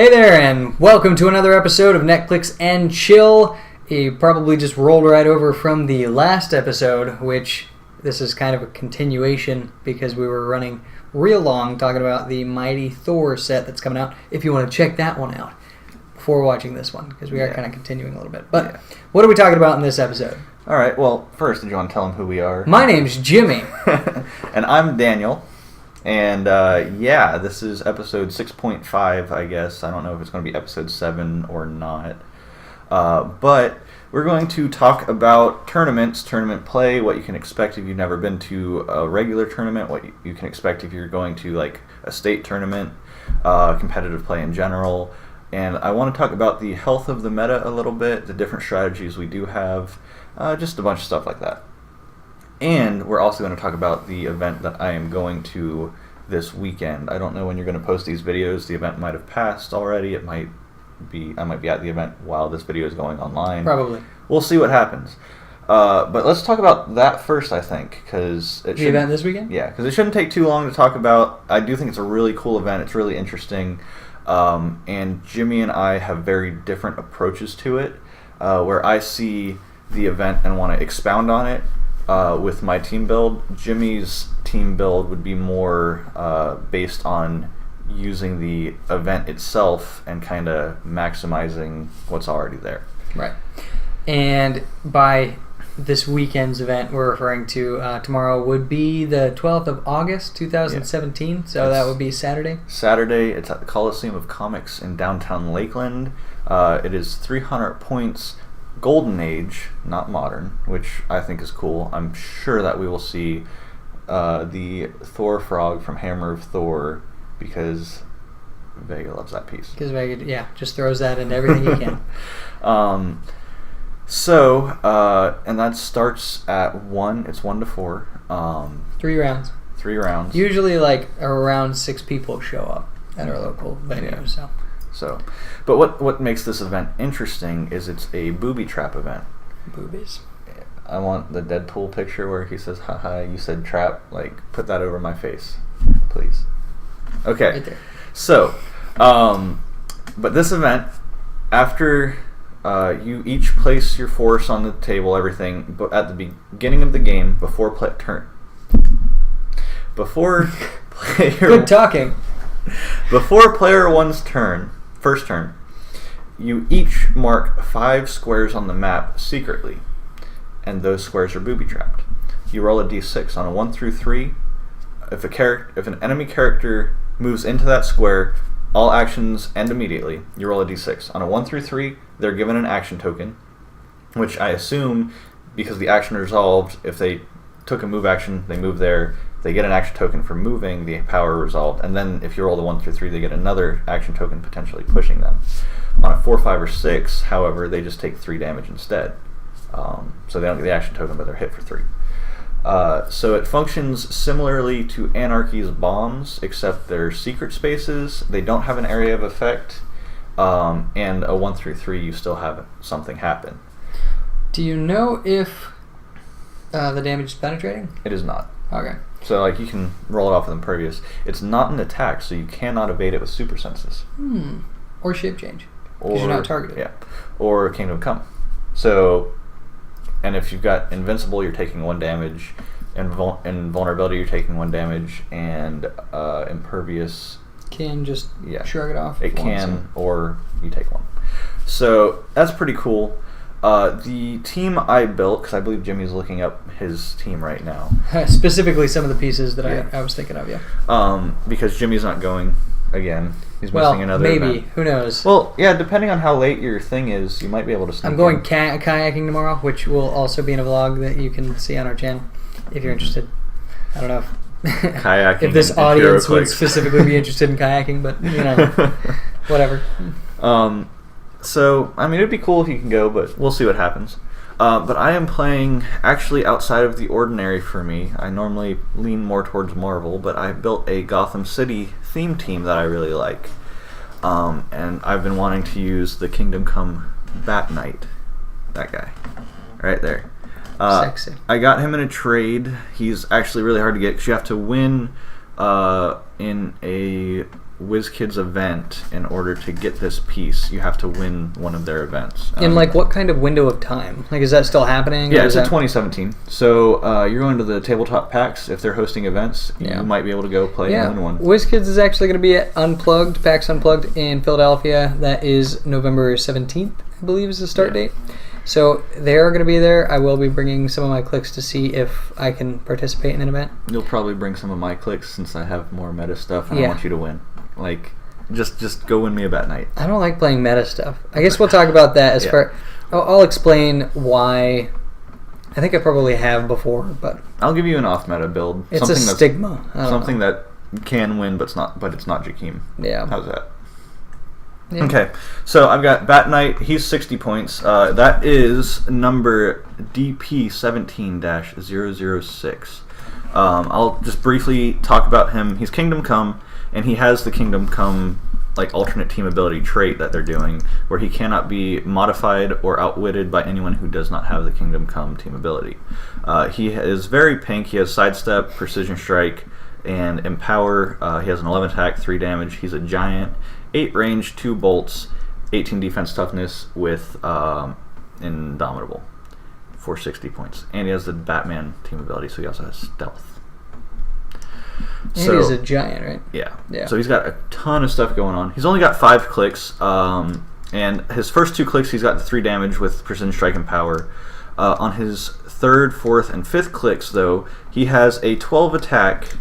Hey there, and welcome to another episode of NetCLIX and Chill. You probably just rolled right over from the last episode, which this is kind of a continuation because we were running real long talking about the Mighty Thor set that's coming out. If you want to check that one out before watching this one, because we are kind of continuing a little bit. But what are we talking about in this episode? All right, well, first, did you want to tell them who we are? My name's Jimmy. And I'm Daniel. And, this is episode 6.5, I guess. I don't know if it's going to be episode 7 or not. But we're going to talk about tournaments, tournament play, what you can expect if you've never been to a regular tournament, what you can expect if you're going to, like, a state tournament, competitive play in general. And I want to talk about the health of the meta a little bit, the different strategies we do have, just a bunch of stuff like that. And we're also going to talk about the event that I am going to this weekend. I don't know when you're going to post these videos. The event might have passed already. I might be at the event while this video is going online. Probably. We'll see what happens. But let's talk about that first, I think, because the event this weekend? Yeah, because it shouldn't take too long to talk about. I do think it's a really cool event. It's really interesting. And Jimmy and I have very different approaches to it, where I see the event and want to expound on it. With my team build, Jimmy's team build would be more based on using the event itself and kind of maximizing what's already there. Right. And by this weekend's event, we're referring to tomorrow would be the 12th of August, 2017. Yeah. So that would be Saturday. Saturday. It's at the Coliseum of Comics in downtown Lakeland. It is 300 points. Golden Age, not modern, which I think is cool. I'm sure that we will see the Thor frog from Hammer of Thor because Vega loves that piece. Because Vega, just throws that into everything he can. And that starts at 1. It's 1 to 4. 3 rounds. 3 rounds. Usually, like around 6 people show up at our local venue. But what makes this event interesting is it's a booby trap event. Boobies. I want the Deadpool picture where he says, haha, you said trap. Like, put that over my face, please. Okay. Right there. So, but this event, after you each place your force on the table, everything, but at the beginning of the game, before player... Good talking. Before player one's first turn, you each mark 5 squares on the map secretly, and those squares are booby trapped. You roll a d6 on a 1 through 3. If an enemy character moves into that square, all actions end immediately. You roll a d6 on a 1 through 3. They're given an action token, which I assume because the action resolved. If they took a move action, they move there. They get an action token for moving, the power resolved, and then if you roll the 1 through 3, they get another action token potentially pushing them. On a 4, 5, or 6, however, they just take 3 damage instead. So they don't get the action token, but they're hit for 3. So it functions similarly to Anarchy's bombs, except they're secret spaces. They don't have an area of effect, and a 1 through 3, you still have something happen. Do you know if the damage is penetrating? It is not. Okay. So, you can roll it off with Impervious. It's not an attack, so you cannot evade it with Super Senses. Or Shape Change. Because you're not targeted. Yeah. Or Kingdom Come. So, and if you've got Invincible, you're taking 1 damage. And Vulnerability, you're taking 1 damage. And Impervious... Can just shrug it off. It can, or you take 1. So, that's pretty cool. The team I built, because I believe Jimmy's looking up his team right now. Specifically some of the pieces that I was thinking of, because Jimmy's not going again. He's missing another maybe. event. Who knows? Well, yeah, depending on how late your thing is, you might be able to sneak I'm going kayaking tomorrow, which will also be in a vlog that you can see on our channel, if you're interested. I don't know kayaking if this audience would Heroclix. specifically be interested in kayaking, but, whatever. So, it'd be cool if you can go, but we'll see what happens. But I am playing actually outside of the ordinary for me. I normally lean more towards Marvel, but I built a Gotham City theme team that I really like. And I've been wanting to use the Kingdom Come Bat Knight. That guy. Right there. Sexy. I got him in a trade. He's actually really hard to get because you have to win in a WizKids event in order to get this piece. You have to win one of their events. In like what kind of window of time? Like, is that still happening? Yeah, it's in 2017. So you're going to the tabletop PAX. If they're hosting events, you might be able to go play and win one. WizKids is actually going to be at Unplugged, PAX Unplugged in Philadelphia. That is November 17th, I believe is the start date. So they're going to be there. I will be bringing some of my clicks to see if I can participate in an event. You'll probably bring some of my clicks since I have more meta stuff and I want you to win. Like, just go win me a bat night. I don't like playing meta stuff. I guess we'll talk about that as far. I'll explain why. I think I probably have before, but I'll give you an off-meta build. It's a stigma. Something that can win, but it's not Jakeem. Yeah. How's that? Yeah. Okay, so I've got Bat Knight. He's 60 points. That is number DP17-006. I'll just briefly talk about him. He's Kingdom Come, and he has the Kingdom Come like alternate team ability trait that they're doing, where he cannot be modified or outwitted by anyone who does not have the Kingdom Come team ability. He is very pink. He has Sidestep, Precision Strike, and Empower. He has an 11 attack, 3 damage. He's a giant. 8 range, 2 bolts, 18 defense toughness with Indomitable for 60 points. And he has the Batman team ability, so he also has stealth. And he's a giant, right? Yeah. So he's got a ton of stuff going on. He's only got 5 clicks, and his first 2 clicks he's got the 3 damage with Precision Strike and Power. On his 3rd, 4th, and 5th clicks, though, he has a 12 attack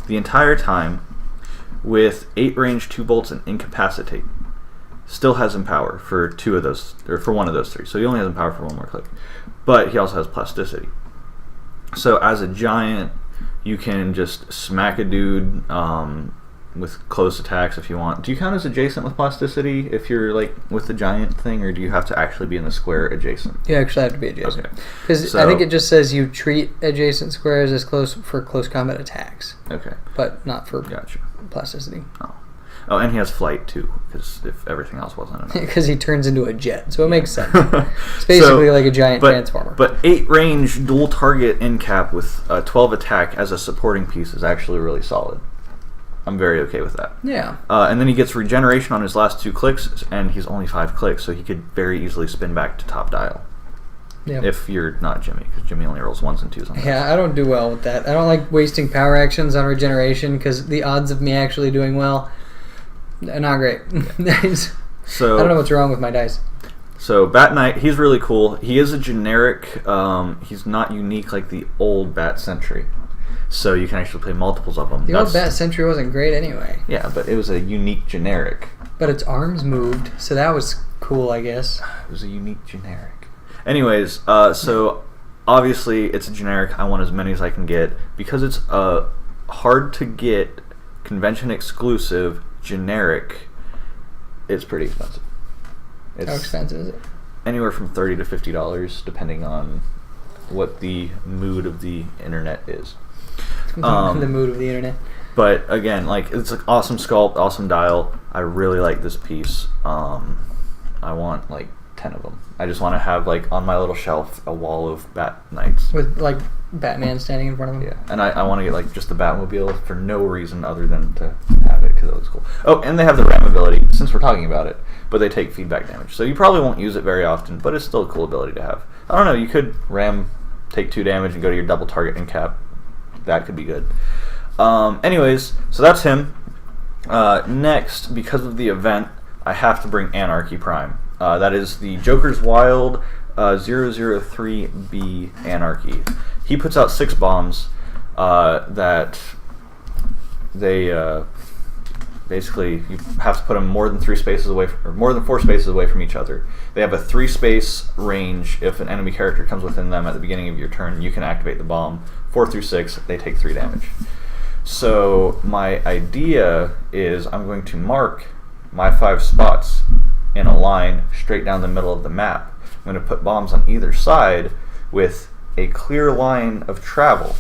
the entire time, with 8 range, 2 bolts, and Incapacitate. Still has Empower for 2 of those, or for 1 of those 3. So he only has Empower for 1 more click. But he also has Plasticity. So as a giant, you can just smack a dude with close attacks if you want. Do you count as adjacent with Plasticity if you're like with the giant thing, or do you have to actually be in the square adjacent? You actually have to be adjacent. Because I think it just says you treat adjacent squares as close combat attacks. Okay. But not for Plasticity. Oh, and he has flight too, because if everything else wasn't enough. Because he turns into a jet, so it makes sense. It's basically like a giant transformer. But 8 range, dual target end cap with 12 attack as a supporting piece is actually really solid. I'm very okay with that. Yeah. And then he gets regeneration on his last 2 clicks, and he's only 5 clicks, so he could very easily spin back to top dial. Yeah. If you're not Jimmy, because Jimmy only rolls 1s and 2s on that. Yeah, I don't do well with that. I don't like wasting power actions on regeneration, because the odds of me actually doing well are not great. Yeah. So I don't know what's wrong with my dice. So Bat Knight, he's really cool. He is a generic. He's not unique like the old Bat Sentry. So you can actually play multiples of them. The old Bat Sentry wasn't great anyway. Yeah, but it was a unique generic. But its arms moved, so that was cool, I guess. It was a unique generic. Anyways, so obviously it's a generic. I want as many as I can get. Because it's a hard to get, convention exclusive generic, it's pretty expensive. How expensive is it? Anywhere from $30 to $50, depending on what the mood of the internet is. The mood of the internet. But again, like, it's an awesome sculpt, awesome dial. I really like this piece. I want like 10 of them. I just want to have like on my little shelf a wall of Bat Knights with like Batman standing in front of him. Yeah, and I want to get like just the Batmobile for no reason other than to have it because it looks cool. Oh, and they have the ram ability since we're talking about it, but they take feedback damage, so you probably won't use it very often, but it's still a cool ability to have. I don't know, you could ram, take 2 damage, and go to your double target and cap. That could be good. Anyways, so that's him. Next, because of the event, I have to bring Anarchy Prime. That is the Joker's Wild 003B Anarchy. He puts out 6 bombs that they basically you have to put them more than 3 spaces away or more than 4 spaces away from each other. They have a 3 space range. If an enemy character comes within them at the beginning of your turn, you can activate the bomb. 4 through 6, they take 3 damage. So my idea is I'm going to mark my 5 spots in a line straight down the middle of the map. I'm going to put bombs on either side with a clear line of travel.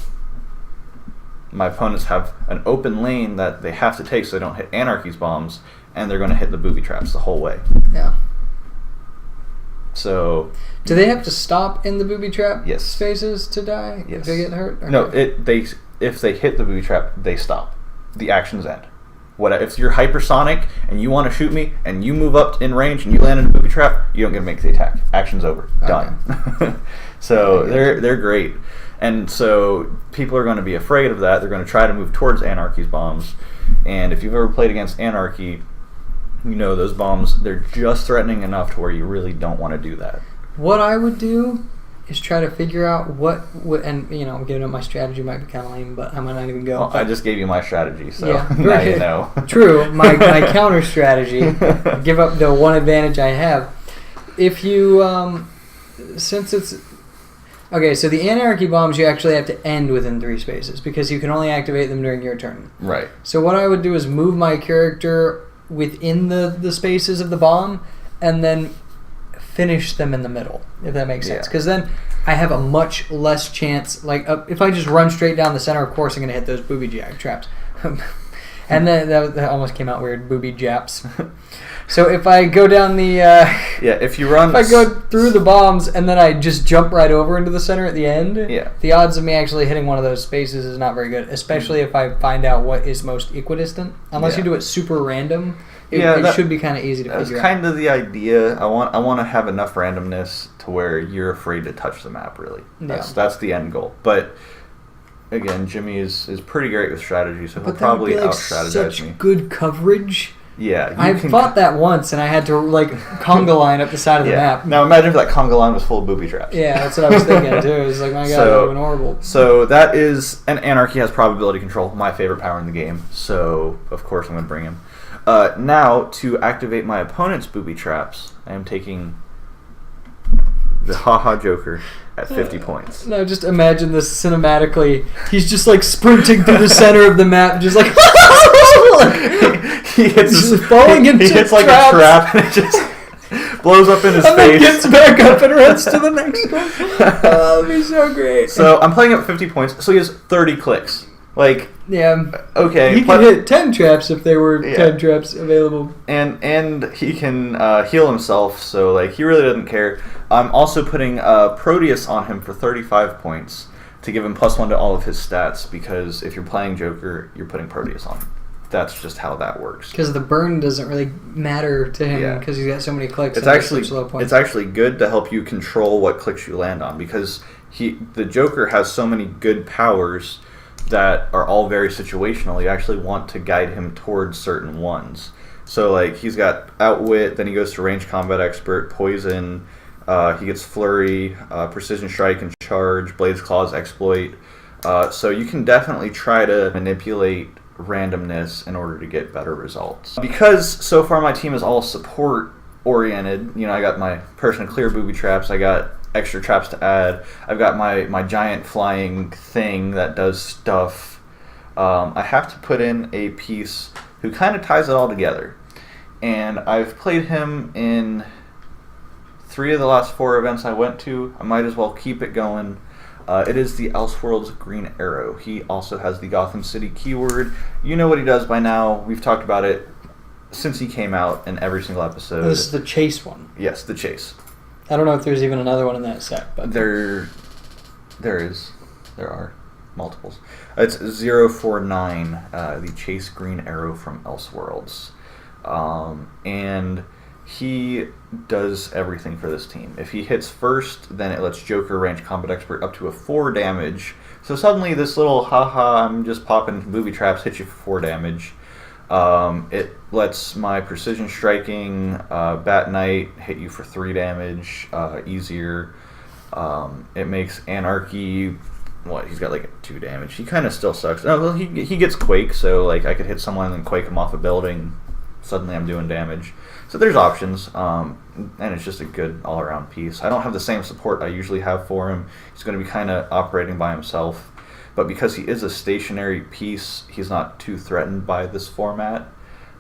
My opponents have an open lane that they have to take so they don't hit Anarchy's bombs, and they're going to hit the booby traps the whole way. Yeah. So... do they have to stop in the booby trap yes. spaces to die if they get hurt? No, if they hit the booby trap, they stop. The actions end. If you're hypersonic and you want to shoot me and you move up in range and you land in a booby trap, you don't get to make the attack. Action's over. Okay. Done. So they're great. And so people are going to be afraid of that. They're going to try to move towards Anarchy's bombs. And if you've ever played against Anarchy, you know those bombs, they're just threatening enough to where you really don't want to do that. What I would do is try to figure out and giving up my strategy might be kind of lame, but I might not even go. Well, I just gave you my strategy, so yeah, now you know. True, my counter strategy, give up the one advantage I have. If you, since it's, okay, so the Anarchy bombs you actually have to end within 3 spaces because you can only activate them during your turn. Right. So what I would do is move my character within the spaces of the bomb and then finish them in the middle, if that makes sense. Because then I have a much less chance. Like if I just run straight down the center, of course I'm going to hit those booby jab traps. And then that almost came out weird, booby japs. So if I go down the if you run, if I go through the bombs and then I just jump right over into the center at the end, the odds of me actually hitting one of those spaces is not very good. Especially if I find out what is most equidistant. Unless you do it super random. It should be kind of easy to figure out. That's kind of the idea. I want to have enough randomness to where you're afraid to touch the map, really. That's the end goal. But again, Jimmy is pretty great with strategy, so he'll probably out-strategize me. Such good coverage. Yeah. I fought that once, and I had to conga line up the side of the map. Now imagine if that conga line was full of booby traps. Yeah, that's what I was thinking, too. It was like, my God, that would have been horrible. So that is... And Anarchy has probability control, my favorite power in the game. So, of course, I'm going to bring him. Now, to activate my opponent's booby traps, I am taking the Haha Joker at 50 points. No, just imagine this cinematically. He's just sprinting through the center of the map, just he hits falling into a trap and it just blows up in his face. And then gets back up and runs to the next one. Oh, that would be so great. So I'm playing at 50 points, so he has 30 clicks. Okay. He could hit 10 traps if there were 10 traps available. And he can heal himself, so he really doesn't care. I'm also putting Proteus on him for 35 points to give him +1 to all of his stats, because if you're playing Joker, you're putting Proteus on him. That's just how that works. Because the burn doesn't really matter to him because he's got so many clicks. It's actually good to help you control what clicks you land on, because the Joker has so many good powers that are all very situational. You actually want to guide him towards certain ones. So he's got Outwit, then he goes to Range Combat Expert, Poison, he gets Flurry, Precision Strike and Charge, Blade's Claws, Exploit. So you can definitely try to manipulate randomness in order to get better results. Because so far my team is all support oriented, I got my person clear booby traps, I got extra traps to add, I've got my giant flying thing that does stuff. I have to put in a piece who kind of ties it all together. And I've played him in 3 of the last 4 events I went to. I might as well keep it going. It is the Elseworlds Green Arrow. He also has the Gotham City keyword. You know what he does by now. We've talked about it since he came out in every single episode. This is the Chase one. Yes, the Chase. I don't know if there's even another one in that set, but there are multiples. It's 049, the Chase Green Arrow from Elseworlds, and he does everything for this team. If he hits first, then it lets Joker, Range Combat Expert, up to a 4 damage. So suddenly this little haha, I'm just popping booby traps, hits you for 4 damage. It lets my Precision Striking, Bat Knight hit you for 3 damage, easier. It makes Anarchy, he's got 2 damage. He kind of still sucks. Oh, well, he gets Quake, so I could hit someone and Quake him off a building. Suddenly I'm doing damage. So there's options, and it's just a good all-around piece. I don't have the same support I usually have for him. He's going to be kind of operating by himself. But because he is a stationary piece, he's not too threatened by this format.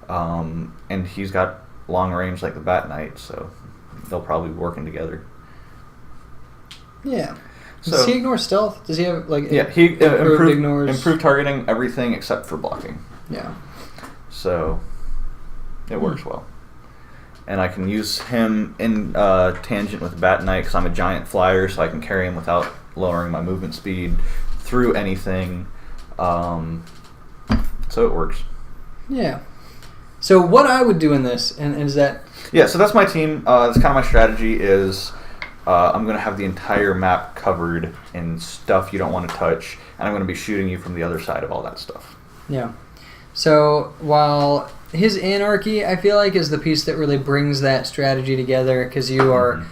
And he's got long range like the Bat Knight, so they'll probably be working together. Yeah. Does he ignore stealth? Does he have he ignores improved targeting, everything except for blocking. Yeah. So it works well. And I can use him in tangent with Bat Knight because I'm a giant flyer, so I can carry him without lowering my movement speed through anything. So it works. Yeah. So what I would do in this, and is that... Yeah, so that's my team. That's kind of my strategy is I'm going to have the entire map covered in stuff you don't want to touch, and I'm going to be shooting you from the other side of all that stuff. Yeah. So while his anarchy, I feel like, is the piece that really brings that strategy together, because you are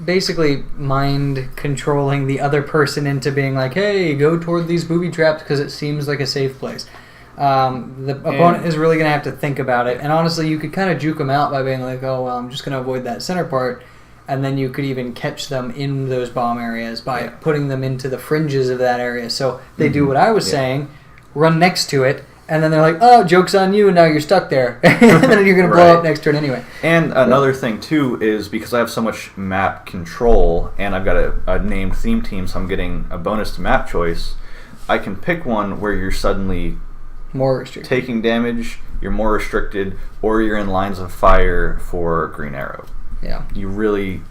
basically mind controlling the other person into being like, hey, go toward these booby traps because it seems like a safe place. The opponent is really going to have to think about it. And honestly, you could kind of juke them out by being like, oh, well, I'm just going to avoid that center part. And then you could even catch them in those bomb areas by putting them into the fringes of that area. So they do what I was saying, run next to it, and then they're like, oh, joke's on you, and now you're stuck there. And then you're going to blow up next turn anyway. And another thing, too, is because I have so much map control, and I've got a named theme team, so I'm getting a bonus to map choice, I can pick one where you're suddenly more restricted, taking damage, you're more restricted, or you're in lines of fire for Green Arrow. Yeah. You really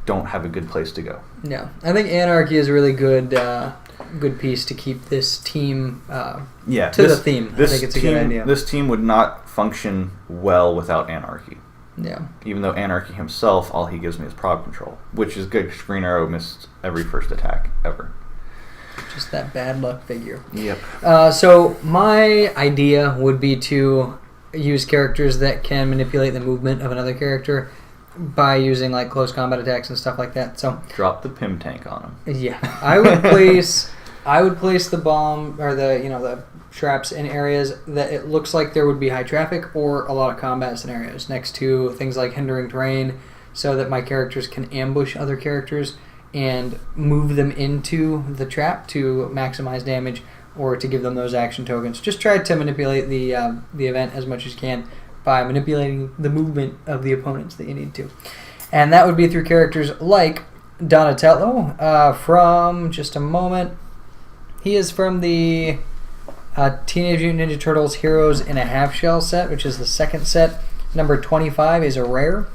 don't have a good place to go. Yeah. I think Anarchy is a really good piece to keep this team to the theme. I think it's a good idea. This team would not function well without Anarchy. Yeah. Even though Anarchy himself, all he gives me is prog control, which is good because Green Arrow missed every first attack ever. Just that bad luck figure. Yep. So my idea would be to use characters that can manipulate the movement of another character by using like close combat attacks and stuff like that. So drop the Pim tank on him. Yeah, I would place the bomb or the traps in areas that it looks like there would be high traffic or a lot of combat scenarios next to things like hindering terrain, so that my characters can ambush other characters and move them into the trap to maximize damage or to give them those action tokens. Just try to manipulate the event as much as you can by manipulating the movement of the opponents that you need to. And that would be through characters like Donatello from, just a moment, he is from the Teenage Mutant Ninja Turtles Heroes in a Half Shell set, which is the second set. Number 25 is a rare.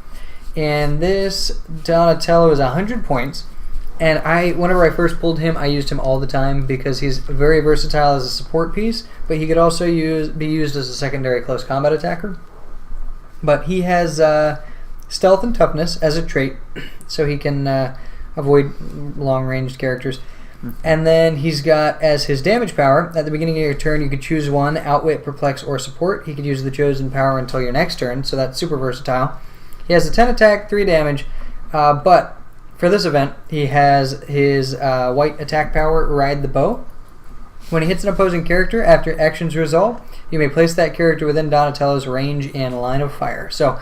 And this Donatello is 100 points. And whenever I first pulled him, I used him all the time because he's very versatile as a support piece, but he could also be used as a secondary close combat attacker. But he has stealth and toughness as a trait, so he can avoid long-ranged characters. And then he's got, as his damage power, at the beginning of your turn, you could choose one, Outwit, Perplex, or Support. He could use the chosen power until your next turn, so that's super versatile. He has a 10 attack, 3 damage, but for this event, he has his white attack power, Ride the Bow. When he hits an opposing character after actions resolve, you may place that character within Donatello's range and line of fire. So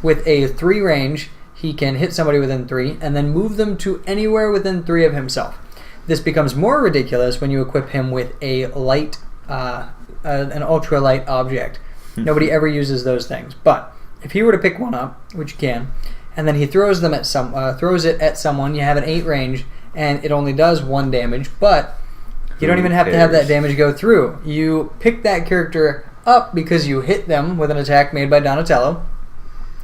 with a 3 range, he can hit somebody within 3 and then move them to anywhere within 3 of himself. This becomes more ridiculous when you equip him with a light, an ultra-light object. Nobody ever uses those things. But if he were to pick one up, which you can, and then he throws it at someone, you have an 8 range, and it only does 1 damage, but you don't even have to have that damage go through. You pick that character up because you hit them with an attack made by Donatello,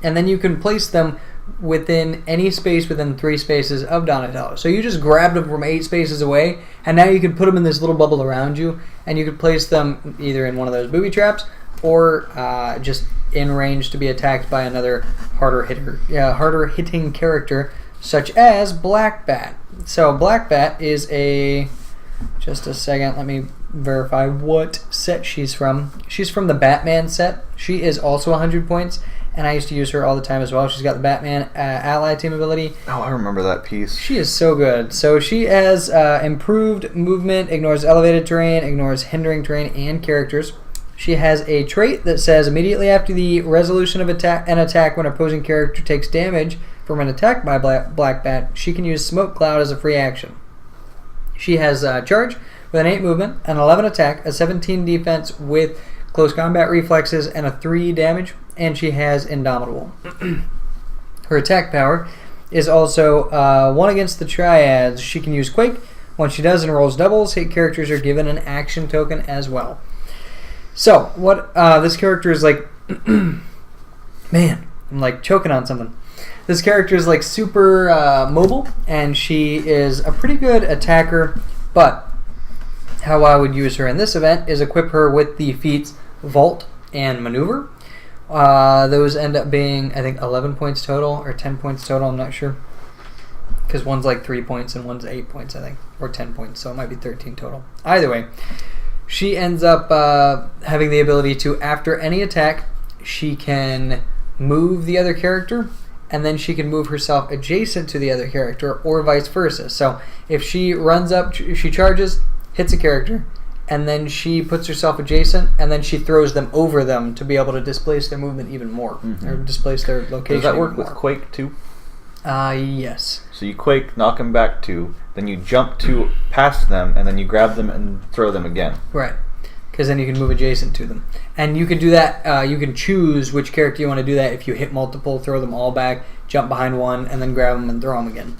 and then you can place them within any space within 3 spaces of Donatello. So you just grabbed them from 8 spaces away, and now you can put them in this little bubble around you, and you could place them either in one of those booby traps or just in range to be attacked by another harder hitting character, such as Black Bat. So Black Bat is just a second, let me verify what set she's from. She's from the Batman set. She is also 100 points, and I used to use her all the time as well. She's got the Batman ally team ability. Oh, I remember that piece. She is so good. So she has improved movement, ignores elevated terrain, ignores hindering terrain and characters. She has a trait that says immediately after the resolution of an attack when an opposing character takes damage from an attack by Black Bat, she can use Smoke Cloud as a free action. She has charge with an 8 movement, an 11 attack, a 17 defense with close combat reflexes, and a 3 damage, and she has Indomitable. Her attack power is also 1 against the Triads. She can use Quake. When she does and rolls doubles, hit characters are given an action token as well. So, what this character is like... Man, I'm like choking on something. This character is like super mobile, and she is a pretty good attacker, but how I would use her in this event is equip her with the feats Vault and Maneuver. Those end up being, I think, 11 points total or 10 points total. I'm not sure. Because one's like 3 points and one's 8 points, I think. Or 10 points, so it might be 13 total. Either way, she ends up having the ability to, after any attack, she can move the other character, and then she can move herself adjacent to the other character, or vice versa. So if she runs up, she charges, hits a character, and then she puts herself adjacent, and then she throws them over them to be able to displace their movement even more, or displace their location. Does that work even with more. Quake too? Yes. So you Quake, knock them back 2, then you jump past them, and then you grab them and throw them again. Right. Because then you can move adjacent to them. And you can do that, you can choose which character you want to do that. If you hit multiple, throw them all back, jump behind one, and then grab them and throw them again.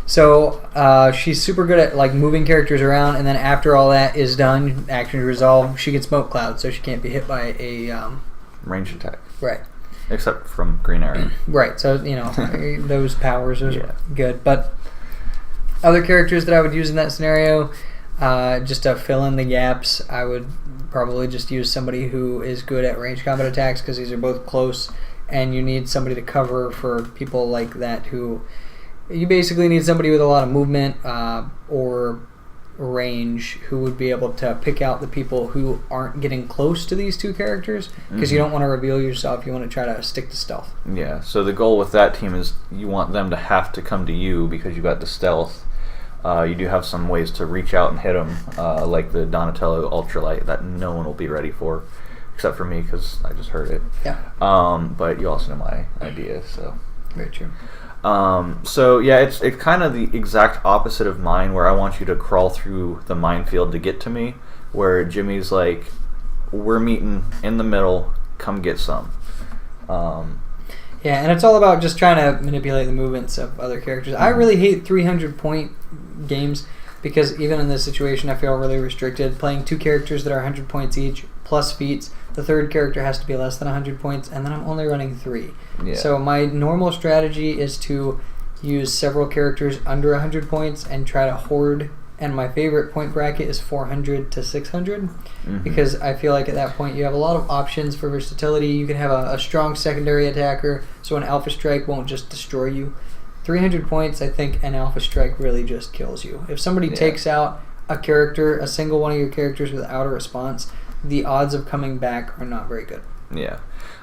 So she's super good at like moving characters around, and then after all that is done, action resolved, she can smoke cloud, so she can't be hit by a... range attack. Right. Except from Green Arrow. Right, so, those powers are good. But other characters that I would use in that scenario, just to fill in the gaps, I would probably just use somebody who is good at range combat attacks, because these are both close, and you need somebody to cover for people like that who... You basically need somebody with a lot of movement or range who would be able to pick out the people who aren't getting close to these two characters, because you don't want to reveal yourself. You want to try to stick to stealth. Yeah, so the goal with that team is you want them to have to come to you because you got the stealth. You do have some ways to reach out and hit them, like the Donatello Ultralight that no one will be ready for, except for me because I just heard it. Yeah. But you also know my idea, so... Very true. So yeah, it's kind of the exact opposite of mine, where I want you to crawl through the minefield to get to me, where Jimmy's like, we're meeting in the middle, come get some. Yeah, and it's all about just trying to manipulate the movements of other characters. I really hate 300-point games, because even in this situation I feel really restricted. Playing two characters that are 100 points each, plus feats, the third character has to be less than 100 points, and then I'm only running 3. Yeah. So my normal strategy is to use several characters under 100 points and try to hoard, and my favorite point bracket is 400 to 600, because I feel like at that point you have a lot of options for versatility. You can have a strong secondary attacker, so an Alpha Strike won't just destroy you. 300 points, I think an Alpha Strike really just kills you. If somebody takes out a character, a single one of your characters without a response, the odds of coming back are not very good. Yeah.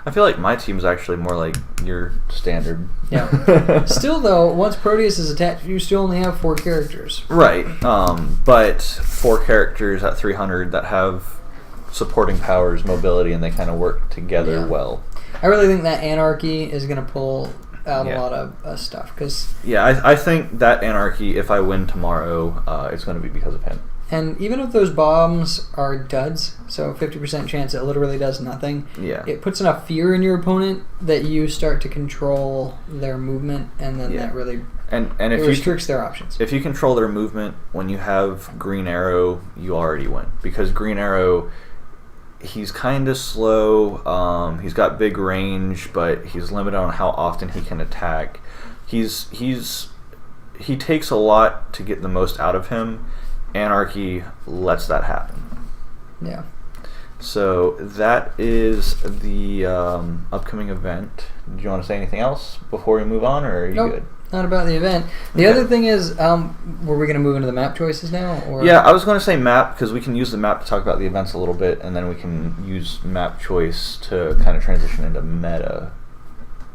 I feel like my team's actually more like your standard. Yeah. Still, though, once Proteus is attached, you still only have 4 characters. Right. But 4 characters at 300 that have supporting powers, mobility, and they kind of work together well. I really think that Anarchy is going to pull out a lot of stuff. I think that Anarchy, if I win tomorrow, it's going to be because of him. And even if those bombs are duds, so 50% chance it literally does nothing, it puts enough fear in your opponent that you start to control their movement, and then that really and if it restricts their options. If you control their movement, when you have Green Arrow, you already win. Because Green Arrow, he's kind of slow, he's got big range, but he's limited on how often he can attack. He takes a lot to get the most out of him. Anarchy lets that happen. Yeah. So that is the upcoming event. Do you want to say anything else before we move on, or are you good? Not about the event. The other thing is, were we going to move into the map choices now? Or? Yeah, I was going to say map, because we can use the map to talk about the events a little bit, and then we can use map choice to kind of transition into meta.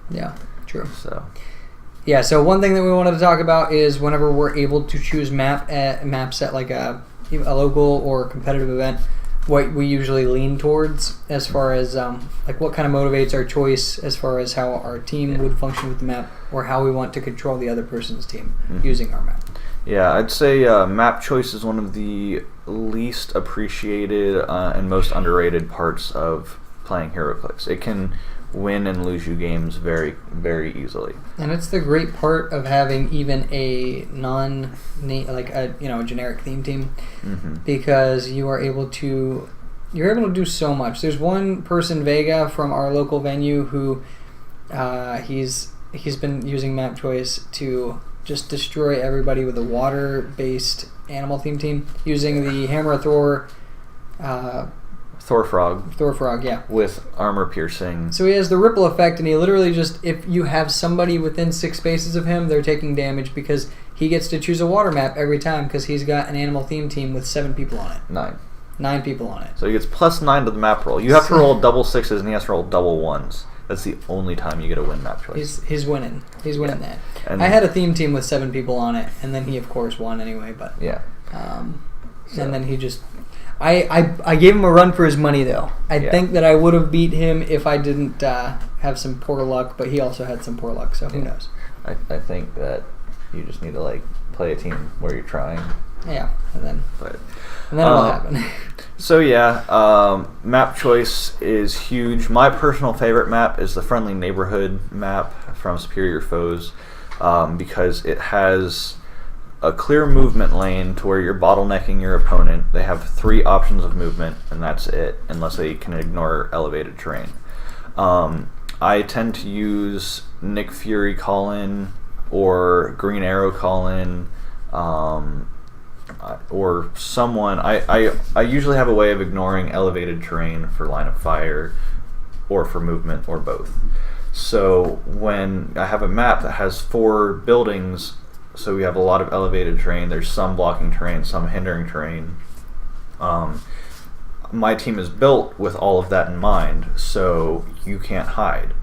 Yeah, true. So so one thing that we wanted to talk about is whenever we're able to choose maps at like a local or competitive event, what we usually lean towards as far as like what kind of motivates our choice as far as how our team would function with the map, or how we want to control the other person's team using our map. Yeah, I'd say map choice is one of the least appreciated and most underrated parts of playing Heroclix. It can win and lose you games very, very easily. And it's the great part of having even a a generic theme team, because you are able to do so much. There's one person, Vega, from our local venue who he's been using map choice to just destroy everybody with a water-based animal theme team using the Hammer Thor Thorfrog, yeah. with armor piercing. So he has the ripple effect, and he literally just, if you have somebody within 6 spaces of him, they're taking damage because he gets to choose a water map every time because he's got an animal theme team with 7 people on it. 9 people on it. So he gets +9 to the map roll. You have to roll double 6s, and he has to roll double 1s. That's the only time you get a win map choice. He's winning. He's winning that. And I had a theme team with 7 people on it, and then he, of course, won anyway. But yeah. And then he just... I gave him a run for his money, though. I think that I would have beat him if I didn't have some poor luck, but he also had some poor luck, so who knows. I think that you just need to play a team where you're trying. Yeah, and then it'll happen. So yeah, map choice is huge. My personal favorite map is the Friendly Neighborhood map from Superior Foes, because it has a clear movement lane to where you're bottlenecking your opponent. They have 3 options of movement, and that's it, unless they can ignore elevated terrain. I tend to use Nick Fury call-in or Green Arrow call-in, or someone. I usually have a way of ignoring elevated terrain for line of fire or for movement or both. So when I have a map that has 4 buildings, so we have a lot of elevated terrain, there's some blocking terrain, some hindering terrain, my team is built with all of that in mind, so you can't hide.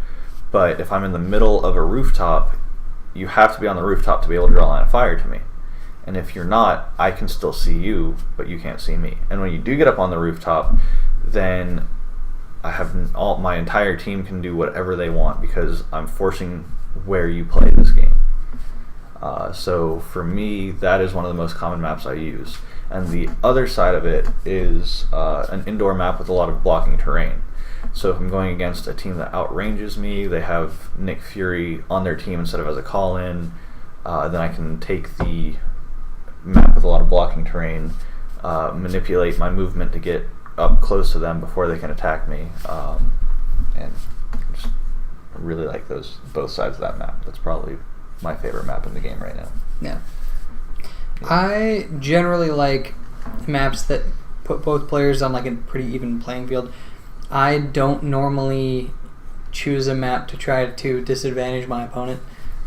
But if I'm in the middle of a rooftop, you have to be on the rooftop to be able to draw a line of fire to me. And if you're not, I can still see you, but you can't see me. And when you do get up on the rooftop, then I have my entire team can do whatever they want because I'm forcing where you play this game. So for me, that is one of the most common maps I use. And the other side of it is an indoor map with a lot of blocking terrain. So if I'm going against a team that outranges me, they have Nick Fury on their team instead of as a call-in, then I can take the map with a lot of blocking terrain, manipulate my movement to get up close to them before they can attack me, and just really like both sides of that map. That's probably my favorite map in the game right now. Yeah. I generally like maps that put both players on a pretty even playing field. I don't normally choose a map to try to disadvantage my opponent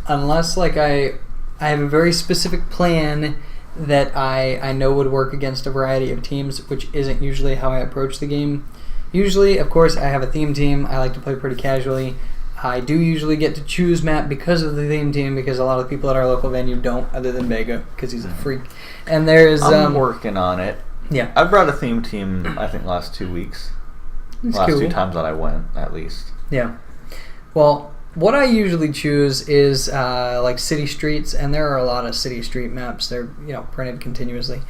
unless I have a very specific plan that I know would work against a variety of teams, which isn't usually how I approach the game. Usually, of course, I have a theme team. I like to play pretty casually. I do usually get to choose map because of the theme team, because a lot of the people at our local venue don't, other than Vega, because he's a freak. And there's I'm working on it. Yeah. I brought a theme team, I think, last 2 weeks. That's last cool. 2 times that I went, at least. Yeah. Well, what I usually choose is city streets, and there are a lot of city street maps. They're printed continuously.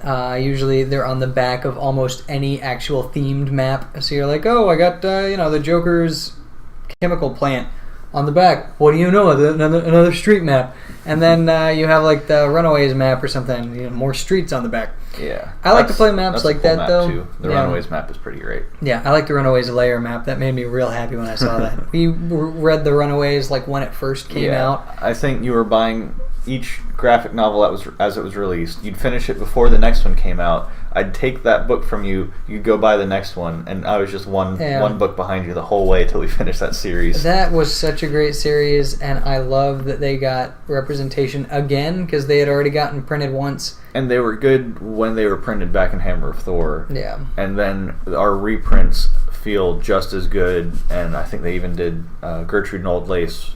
Usually they're on the back of almost any actual themed map. So you're like, oh, I got the Joker's chemical plant on the back. What do you know? Another street map. And then you have the Runaways map or something. More streets on the back. Yeah. I like to play maps like that, though. Too. The Runaways map is pretty great. Yeah, I like the Runaways layer map. That made me real happy when I saw that. We read the Runaways when it first came out. I think you were buying each graphic novel as it was released. You'd finish it before the next one came out. I'd take that book from you. You'd go buy the next one, and I was just one book behind you the whole way till we finished that series. That was such a great series, and I love that they got representation again because they had already gotten printed once. And they were good when they were printed back in Hammer of Thor. Yeah. And then our reprints feel just as good, and I think they even did Gertrude and Old Lace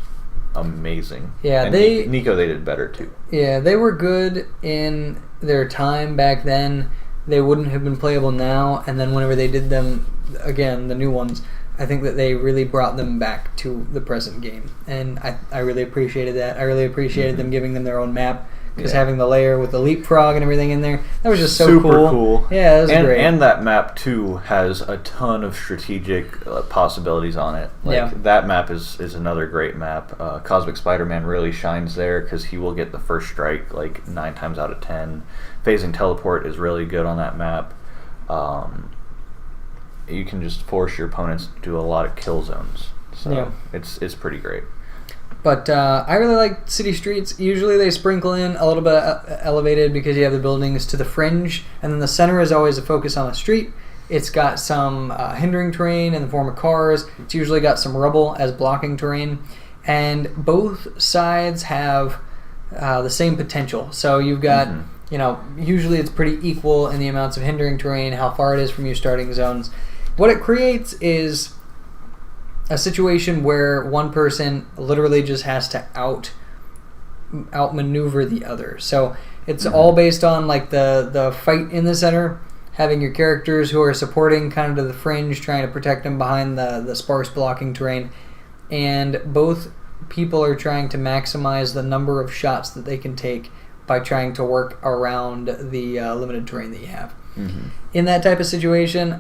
amazing. Yeah, and Nico, they did better too. Yeah, they were good in their time back then. They wouldn't have been playable now, and then whenever they did them again, the new ones, I think that they really brought them back to the present game, and I really appreciated that. I really appreciated them giving them their own map, because having the layer with the leapfrog and everything in there, that was just so super cool. Yeah, it was great. And that map too has a ton of strategic possibilities on it. That map is another great map. Cosmic Spider-Man really shines there because he will get the first strike 9 times out of 10. Phasing Teleport is really good on that map. You can just force your opponents to do a lot of kill zones. So it's pretty great. But I really like city streets. Usually they sprinkle in a little bit elevated because you have the buildings to the fringe, and then the center is always a focus on a street, It's got some hindering terrain in the form of cars. It's usually got some rubble as blocking terrain. And both sides have the same potential. So you've got, usually it's pretty equal in the amounts of hindering terrain, how far it is from your starting zones. What it creates is a situation where one person literally just has to outmaneuver the other. So it's all based on like the fight in the center, having your characters who are supporting kind of to the fringe, trying to protect them behind the sparse blocking terrain. And both people are trying to maximize the number of shots that they can take by trying to work around the limited terrain that you have. In that type of situation,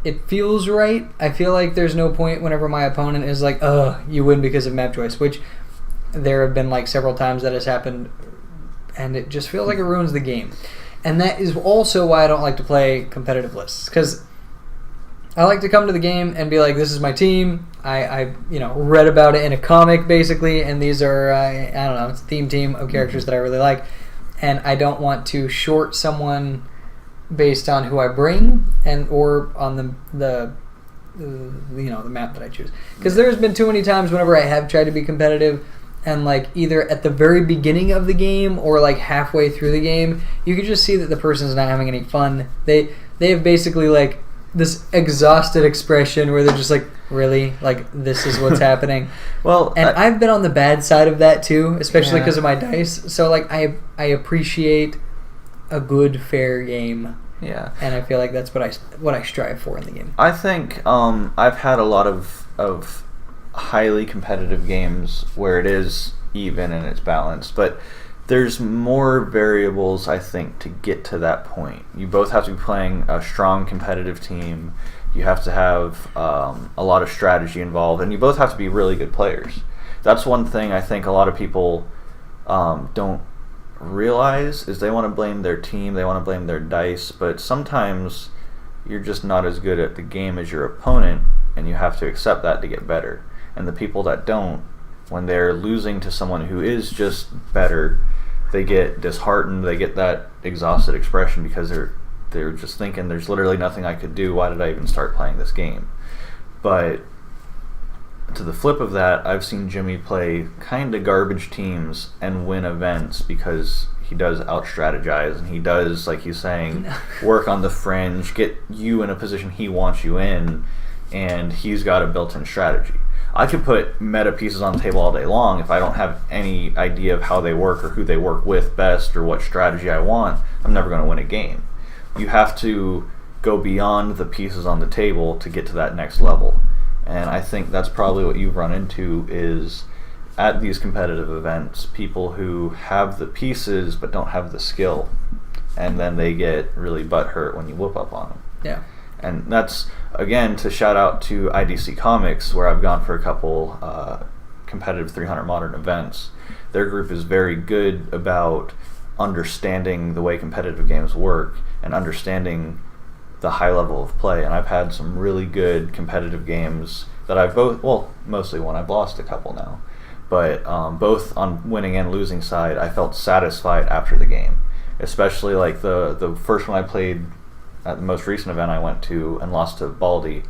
it feels right. I feel like there's no point whenever my opponent is like, you win because of map choice, which there have been like several times that has happened, and it just feels like it ruins the game. And that is also why I don't like to play competitive lists, because I like to come to the game and be like, this is my team. I read about it in a comic, basically, and these are, it's a theme team of characters that I really like, and I don't want to short someone based on who I bring or on the map that I choose. Because there's been too many times whenever I have tried to be competitive, and like either at the very beginning of the game or like halfway through the game, you can just see that the person's not having any fun. They have basically like this exhausted expression where they're just like, really? Like, this is what's happening? Well, and I've been on the bad side of that too, especially because of my dice. So like I appreciate a good, fair game. Yeah. And I feel like that's what I strive for in the game. I think I've had a lot of highly competitive games where it is even and it's balanced, but there's more variables, I think, to get to that point. You both have to be playing a strong competitive team. You have to have a lot of strategy involved, and you both have to be really good players. That's one thing I think a lot of people don't realize is they want to blame their team, they want to blame their dice, but sometimes you're just not as good at the game as your opponent, and you have to accept that to get better. And the people that don't, when they're losing to someone who is just better, they get disheartened, they get that exhausted expression because they're just thinking, there's literally nothing I could do, why did I even start playing this game? But to the flip of that, I've seen Jimmy play kind of garbage teams and win events because he does out-strategize, and he does, like he's saying, work on the fringe, get you in a position he wants you in, and he's got a built-in strategy. I could put meta pieces on the table all day long. If I don't have any idea of how they work or who they work with best or what strategy I want, I'm never going to win a game. You have to go beyond the pieces on the table to get to that next level. And I think that's probably what you've run into is at these competitive events, people who have the pieces but don't have the skill. And then they get really butthurt when you whoop up on them. Yeah. And that's, again, to shout out to IDC Comics, where I've gone for a couple competitive 300 Modern events. Their group is very good about understanding the way competitive games work and understanding the high level of play. And I've had some really good competitive games that I've mostly won. I've lost a couple now. But both on winning and losing side, I felt satisfied after the game. Especially like the first one I played at the most recent event I went to and lost to Baldy.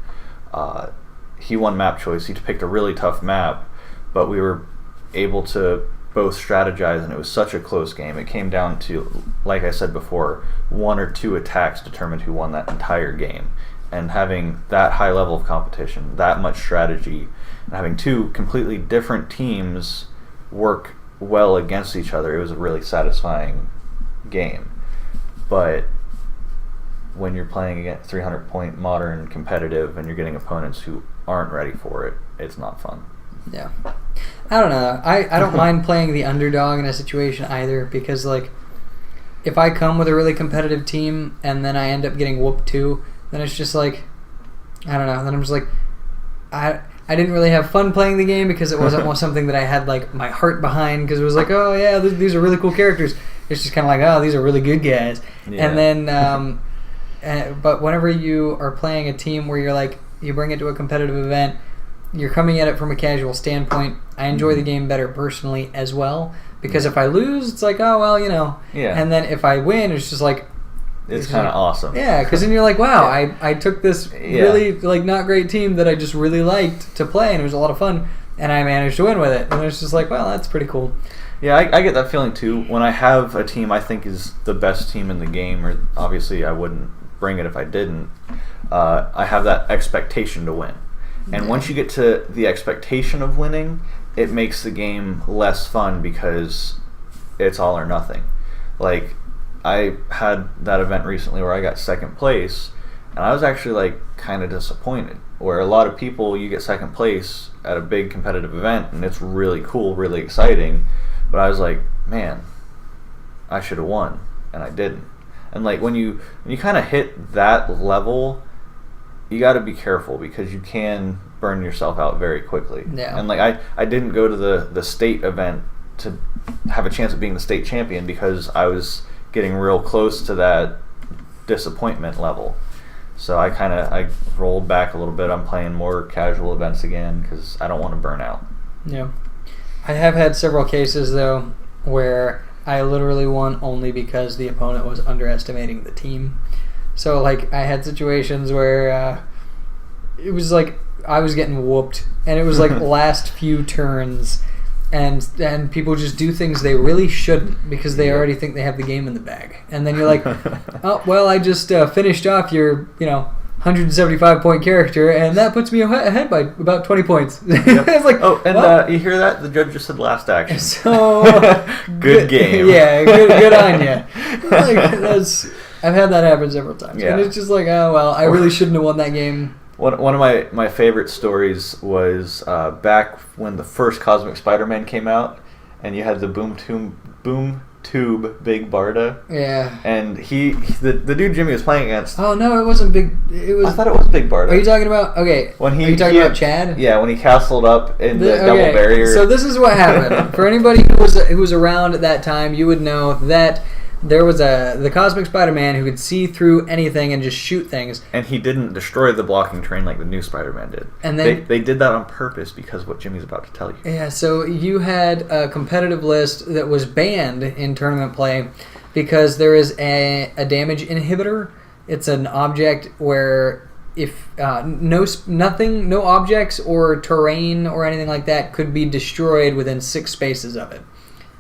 He won map choice. He picked a really tough map, but we were able to both strategize, and it was such a close game. It came down to, like I said before, 1 or 2 attacks determined who won that entire game. And having that high level of competition, that much strategy, and having 2 completely different teams work well against each other, it was a really satisfying game. But when you're playing against 300-point modern competitive and you're getting opponents who aren't ready for it, it's not fun. Yeah. I don't know. I don't mind playing the underdog in a situation either, because like if I come with a really competitive team and then I end up getting whooped too, then it's just like, I don't know. Then I'm just like, I didn't really have fun playing the game because it wasn't something that I had like my heart behind, because it was like, oh yeah, these are really cool characters. It's just kind of like, oh, these are really good guys. Yeah. And then but whenever you are playing a team where you're like, you bring it to a competitive event, you're coming at it from a casual standpoint. I enjoy the game better personally as well, because if I lose, it's like, oh well, you know. Yeah. And then if I win, it's just like, It's kind of awesome. Yeah, because then you're like, wow, I took this really like not great team that I just really liked to play, and it was a lot of fun, and I managed to win with it. And it's just like, well, that's pretty cool. Yeah, I get that feeling too. When I have a team I think is the best team in the game, or obviously I wouldn't bring it if I didn't, I have that expectation to win. And once you get to the expectation of winning, it makes the game less fun because it's all or nothing. Like, I had that event recently where I got second place, and I was actually like kind of disappointed. Where a lot of people, you get second place at a big competitive event, and it's really cool, really exciting. But I was like, man, I should have won, and I didn't. And like when you kind of hit that level, you got to be careful because you can burn yourself out very quickly. Yeah. And like I didn't go to the state event to have a chance of being the state champion because I was getting real close to that disappointment level. So I rolled back a little bit. I'm playing more casual events again because I don't want to burn out. Yeah. I have had several cases, though, where I literally won only because the opponent was underestimating the team. So, like, I had situations where it was like I was getting whooped, and it was like last few turns, and people just do things they really shouldn't because they already think they have the game in the bag. And then you're like, oh, well, I just finished off your, 175-point character, and that puts me ahead by about 20 points. Yep. It's like, you hear that? The judge just said last action. So good game. Yeah, good on you. Like, I've had that happen several times, and it's just like, oh well, I really shouldn't have won that game. One of my favorite stories was back when the first Cosmic Spider-Man came out, and you had the Boom Tube Big Barda. Yeah. And the dude Jimmy was playing against. Oh no, it wasn't Big. It was. I thought it was Big Barda. Are you talking about? Okay. Are you talking about Chad? Yeah, when he castled up in the double barrier. So this is what happened. For anybody who was around at that time, you would know that there was the Cosmic Spider-Man who could see through anything and just shoot things. And he didn't destroy the blocking terrain like the new Spider-Man did. And then they did that on purpose because of what Jimmy's about to tell you. Yeah, so you had a competitive list that was banned in tournament play because there is a damage inhibitor. It's an object where if no objects or terrain or anything like that could be destroyed within 6 spaces of it.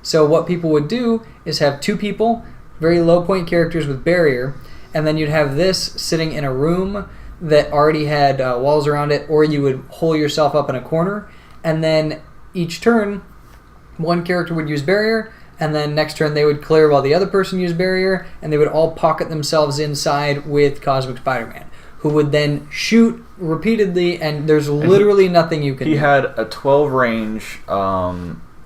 So what people would do is have 2 people, very low point characters with barrier, and then you'd have this sitting in a room that already had walls around it, or you would hole yourself up in a corner, and then each turn, one character would use barrier, and then next turn they would clear while the other person used barrier, and they would all pocket themselves inside with Cosmic Spider-Man, who would then shoot repeatedly, and there's literally nothing you can do. He had a 12 range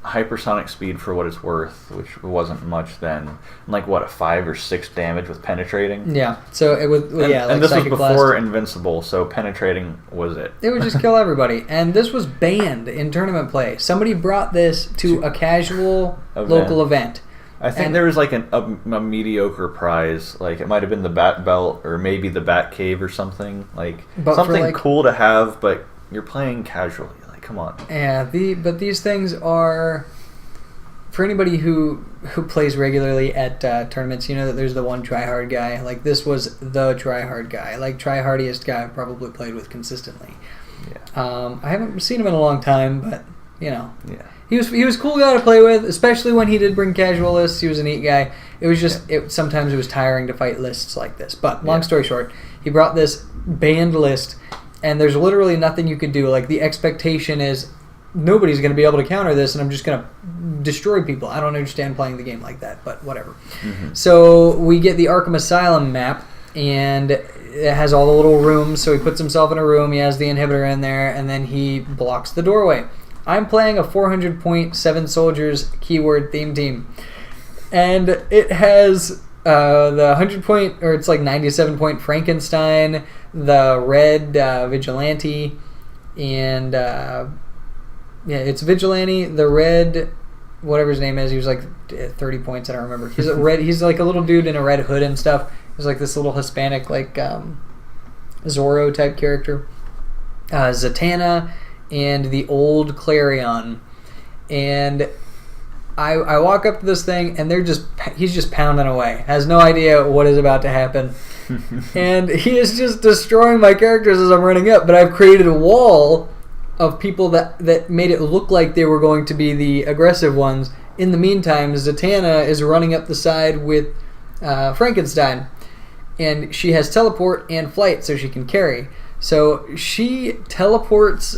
hypersonic speed for what it's worth, which wasn't much then. And like what, a 5 or 6 damage with penetrating? Yeah. So it would and this was before Invincible, so penetrating was it. It would just kill everybody. And this was banned in tournament play. Somebody brought this to a casual local event. I think there was like a mediocre prize, like it might have been the Bat Belt or maybe the Bat Cave or something, like something cool to have, but you're playing casually. Come on. Yeah, but these things are for anybody who plays regularly at tournaments. You know that there's the one tryhard guy. Like this was the tryhard guy, like tryhardiest guy I've probably played with consistently. Yeah. I haven't seen him in a long time, but yeah. He was a cool guy to play with, especially when he did bring casual lists. He was a neat guy. It was just sometimes it was tiring to fight lists like this. But long story short, he brought this banned list. And there's literally nothing you could do. Like, the expectation is nobody's going to be able to counter this, and I'm just going to destroy people. I don't understand playing the game like that, but whatever. Mm-hmm. So we get the Arkham Asylum map, and it has all the little rooms. So he puts himself in a room, he has the inhibitor in there, and then he blocks the doorway. I'm playing a 400-point 7 soldiers keyword theme team. And it has the 100-point, or it's like 97-point Frankenstein, the red Vigilante, and it's Vigilante, the red, whatever his name is. He was like 30 points, I don't remember. He's a red. He's like a little dude in a red hood and stuff. He's like this little Hispanic, like Zorro type character. Zatanna and the old Clarion, and I walk up to this thing, and he's just pounding away. Has no idea what is about to happen. And he is just destroying my characters as I'm running up. But I've created a wall of people that made it look like they were going to be the aggressive ones. In the meantime, Zatanna is running up the side with Frankenstein. And she has teleport and flight, so she can carry. So she teleports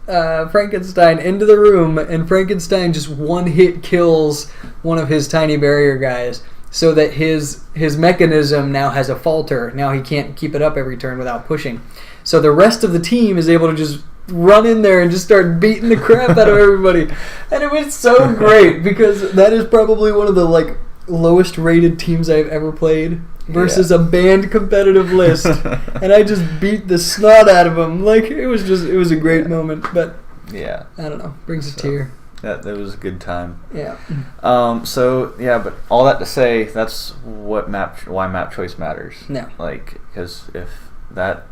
Frankenstein into the room, and Frankenstein just one-hit kills one of his tiny barrier guys, so that his mechanism now has a falter. Now he can't keep it up every turn without pushing. So the rest of the team is able to just run in there and just start beating the crap out of everybody. And it was so great, because that is probably one of the lowest rated teams I've ever played versus a banned competitive list. And I just beat the snot out of them. It was a great moment. But yeah, I don't know, brings a tear. That was a good time. Yeah. But all that to say, that's why map choice matters. No. Because if that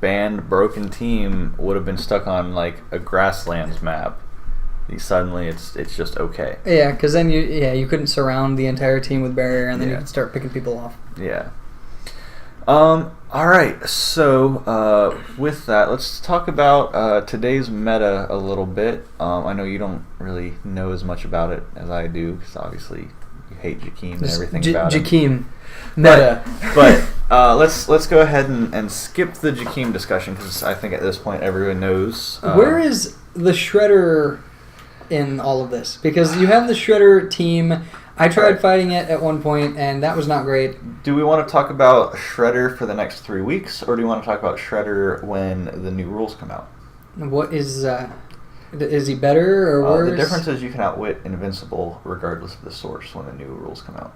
banned broken team would have been stuck on a grasslands map, suddenly it's just okay. Yeah, because then you couldn't surround the entire team with barrier, and then you could start picking people off. Yeah. All right. So with that, let's talk about today's meta a little bit. I know you don't really know as much about it as I do, because obviously you hate Jakeem and everything about him. Jakeem meta. But let's go ahead and skip the Jakeem discussion, because I think at this point everyone knows. Where is the Shredder in all of this? Because you have the Shredder team. I tried fighting it at one point, and that was not great. Do we want to talk about Shredder for the next 3 weeks, or do you want to talk about Shredder when the new rules come out? What is he better or worse? The difference is you can outwit Invincible regardless of the source when the new rules come out.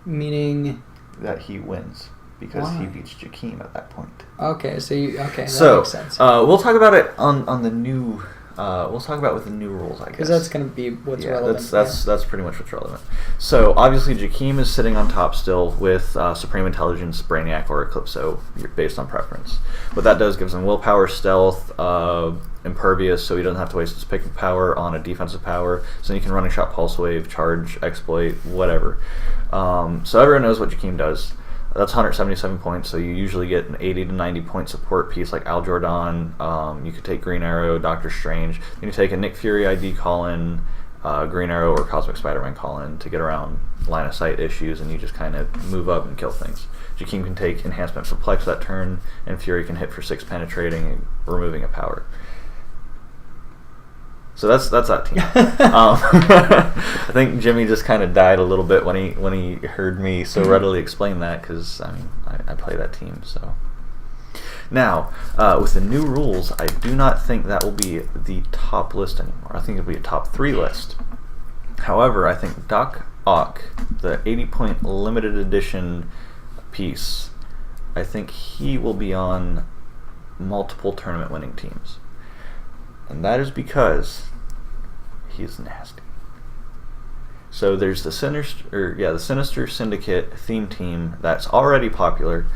Meaning? That he wins, because he beats Jakeem at that point. Okay, so that makes sense. We'll talk about it on the new... we'll talk about with the new rules, I guess. Because that's going to be what's relevant. That's pretty much what's relevant. So, obviously, Jakeem is sitting on top still with Supreme Intelligence, Brainiac, or Eclipso, based on preference. What that does gives him willpower, stealth, impervious, so he doesn't have to waste his picking power on a defensive power. So he can running shot, pulse wave, charge, exploit, whatever. So everyone knows what Jakeem does. That's 177 points, so you usually get an 80 to 90 point support piece like Al Jordan. You could take Green Arrow, Doctor Strange. Then you take a Nick Fury ID call-in, Green Arrow, or Cosmic Spider-Man call-in to get around line of sight issues, and you just kind of move up and kill things. Jakeem can take Enhancement for Plex that turn, and Fury can hit for 6 penetrating, removing a power. So that's that team. I think Jimmy just kind of died a little bit when he heard me so readily explain that, because I play that team. So now with the new rules, I do not think that will be the top list anymore. I think it'll be a top 3 list. However, I think Doc Ock, the 80-point limited edition piece, I think he will be on multiple tournament winning teams. And that is because he's nasty. So there's the Sinister Syndicate theme team that's already popular.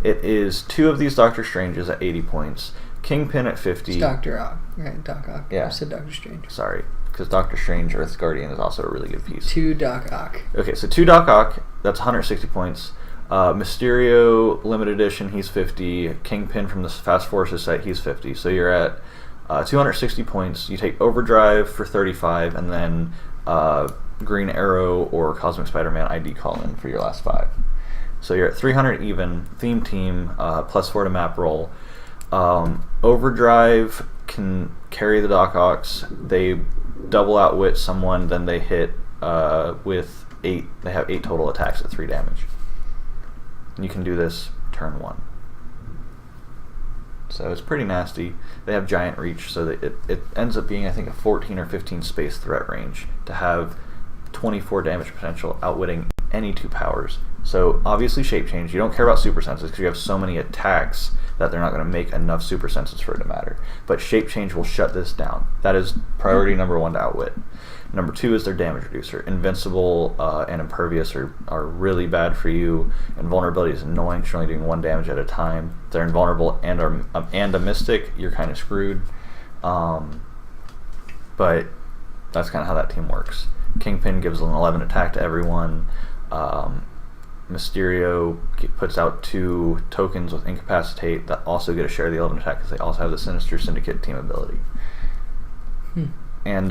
It is 2 of these Doctor Stranges at 80 points, Kingpin at 50. It's Dr. Ock, right? Doc Ock. Yeah. I said Doctor Strange. Sorry, because Doctor Strange, Earth's Guardian, is also a really good piece. 2 Doc Ock. Okay, so 2 Doc Ock, that's 160 points. Mysterio Limited Edition, he's 50. Kingpin from the Fast Forces set, he's 50. So you're at 260 points. You take Overdrive for 35, and then Green Arrow or Cosmic Spider-Man ID call-in for your last 5. So you're at 300 even. Theme team, +4 to map roll. Overdrive can carry the Doc Ocks. They double outwit someone, then they hit with 8. They have 8 total attacks at 3 damage. And you can do this turn 1. So it's pretty nasty. They have giant reach, so that it ends up being, I think, a 14 or 15 space threat range to have 24 damage potential, outwitting any 2 powers. So obviously shape change. You don't care about super senses because you have so many attacks that they're not going to make enough super senses for it to matter. But shape change will shut this down. That is priority number 1 to outwit. Number 2 is their damage reducer. Invincible and Impervious are really bad for you. Invulnerability is annoying. You're only doing 1 damage at a time. If they're invulnerable and a Mystic, you're kind of screwed. But that's kind of how that team works. Kingpin gives an 11 attack to everyone. Mysterio puts out 2 tokens with Incapacitate that also get a share of the 11 attack because they also have the Sinister Syndicate team ability. And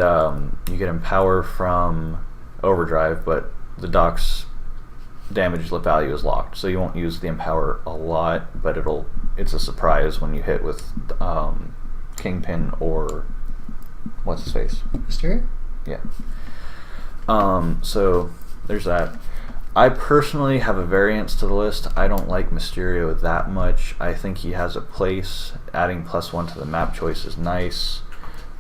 you get Empower from Overdrive, but the Doc's damage value is locked, so you won't use the Empower a lot, but it's a surprise when you hit with Kingpin or what's his face? Mysterio? Yeah. So there's that. I personally have a variance to the list. I don't like Mysterio that much. I think he has a place. Adding +1 to the map choice is nice.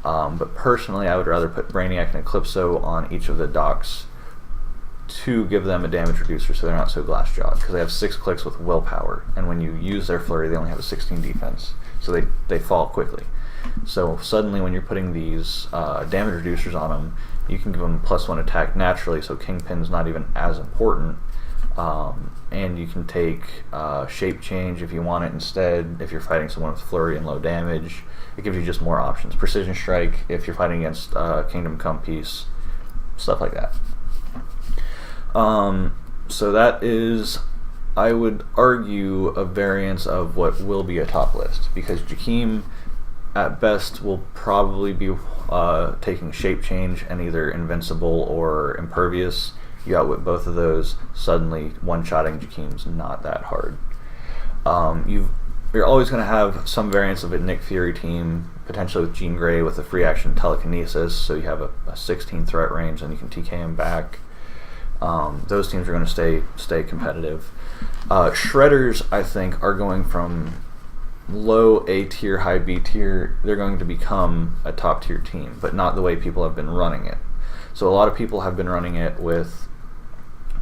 But personally, I would rather put Brainiac and Eclipso on each of the Docs to give them a damage reducer so they're not so glass-jawed, because they have 6 clicks with willpower, and when you use their flurry, they only have a 16 defense, so they fall quickly. So suddenly when you're putting these damage reducers on them, you can give them +1 attack naturally, so Kingpin's not even as important. And you can take Shape Change if you want it instead, if you're fighting someone with flurry and low damage. It gives you just more options. Precision Strike if you're fighting against Kingdom Come Piece, stuff like that. So that is, I would argue, a variance of what will be a top list, because Jakeem at best will probably be taking Shape Change and either Invincible or Impervious. You outwit both of those, suddenly one-shotting Jakeem's not that hard. You're always going to have some variance of a Nick Fury team, potentially with Jean Grey with a free action Telekinesis, so you have a 16 threat range and you can TK him back. Those teams are going to stay competitive. Shredders, I think, are going from low A tier, high B tier. They're going to become a top tier team, but not the way people have been running it. So a lot of people have been running it with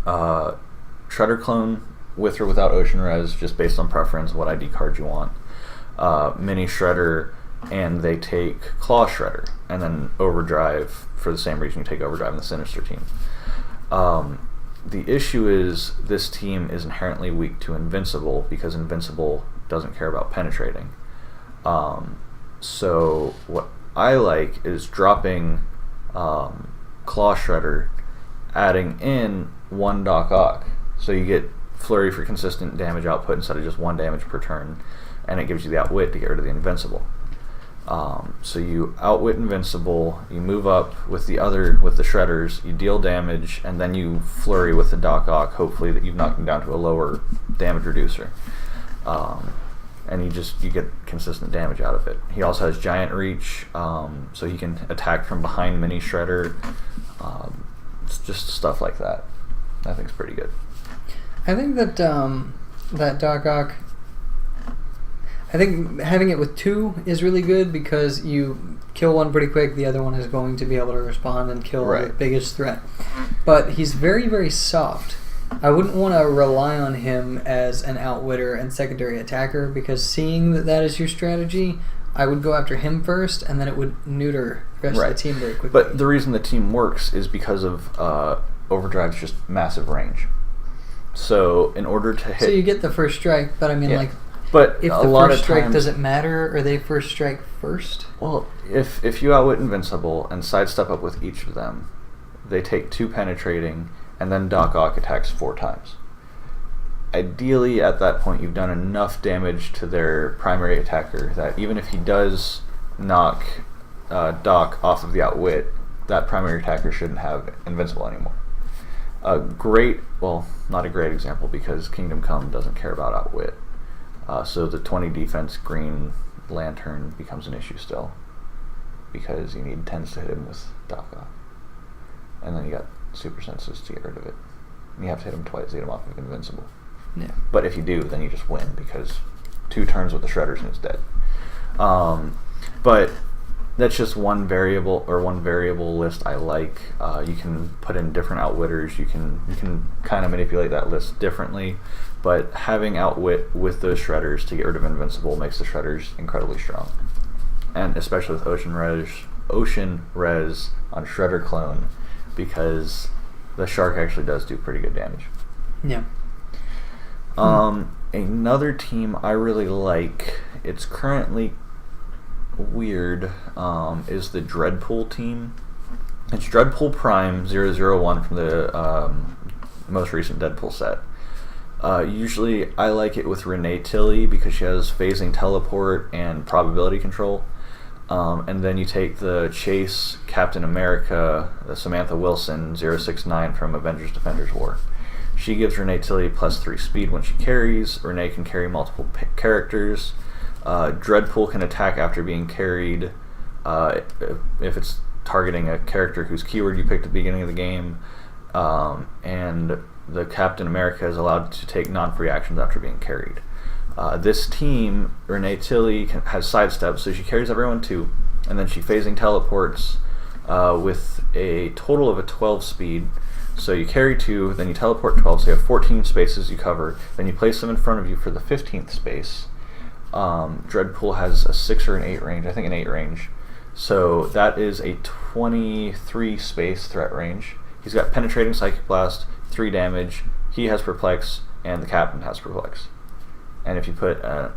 Shredder Clone, with or without Ocean Res, just based on preference, what ID card you want. Mini Shredder, and they take Claw Shredder, and then Overdrive for the same reason you take Overdrive in the Sinister team. The issue is this team is inherently weak to Invincible, because Invincible doesn't care about penetrating. So what I like is dropping Claw Shredder, adding in 1 Doc Ock, so you get Flurry for consistent damage output instead of just 1 damage per turn, and it gives you the Outwit to get rid of the Invincible. So you outwit Invincible, you move up with the Shredders, you deal damage, and then you flurry with the Doc Ock, hopefully that you've knocked him down to a lower damage reducer. And you get consistent damage out of it. He also has Giant Reach, so he can attack from behind Mini Shredder. It's just stuff like that. I think it's pretty good. I think that that Doc Ock, I think having it with 2 is really good, because you kill one pretty quick, the other one is going to be able to respond and kill the biggest threat. But he's very, very soft. I wouldn't want to rely on him as an outwitter and secondary attacker, because seeing that is your strategy, I would go after him first, and then it would neuter the rest of the team very quickly. But the reason the team works is because of Overdrive's just massive range. So in order to hit... So you get the first strike, but I mean, but if the first strike doesn't matter, are they first strike first? Well, if you outwit Invincible and sidestep up with each of them, they take 2 penetrating, and then Doc Ock attacks 4 times. Ideally, at that point, you've done enough damage to their primary attacker that even if he does knock Doc off of the outwit, that primary attacker shouldn't have Invincible anymore. Not a great example, because Kingdom Come doesn't care about outwit. So the 20 defense Green Lantern becomes an issue still, because you need 10s to hit him with Doc Ock. And then you got Super Senses to get rid of it. And you have to hit him twice to get him off of Invincible. Yeah. But if you do, then you just win, because 2 turns with the Shredders and it's dead. But that's just one variable list I like. You can put in different outwitters. You can kind of manipulate that list differently. But having outwit with those Shredders to get rid of Invincible makes the Shredders incredibly strong. And especially with Ocean Res on Shredder Clone, because the Shark actually does do pretty good damage. Yeah. Another team I really like, it's currently weird, is the Dreadpool team. It's Dreadpool Prime 001 from the most recent Deadpool set. Usually I like it with Renee Tilly because she has phasing teleport and probability control. And then you take the Chase Captain America, Samantha Wilson 069 from Avengers Defenders War. She gives Renee Tilly +3 speed when she carries. Renee can carry multiple characters. Dreadpool can attack after being carried if it's targeting a character whose keyword you picked at the beginning of the game. And the Captain America is allowed to take non-free actions after being carried. This team, Renee Tilly has sidestep, so she carries everyone 2, and then she phasing teleports with a total of a 12 speed. So you carry 2, then you teleport 12, so you have 14 spaces you cover. Then you place them in front of you for the 15th space. Dreadpool has a 6 or an 8 range, I think an 8 range. So that is a 23 space threat range. He's got Penetrating Psychic Blast, 3 damage, he has Perplex, and the Captain has Perplex. And if you put a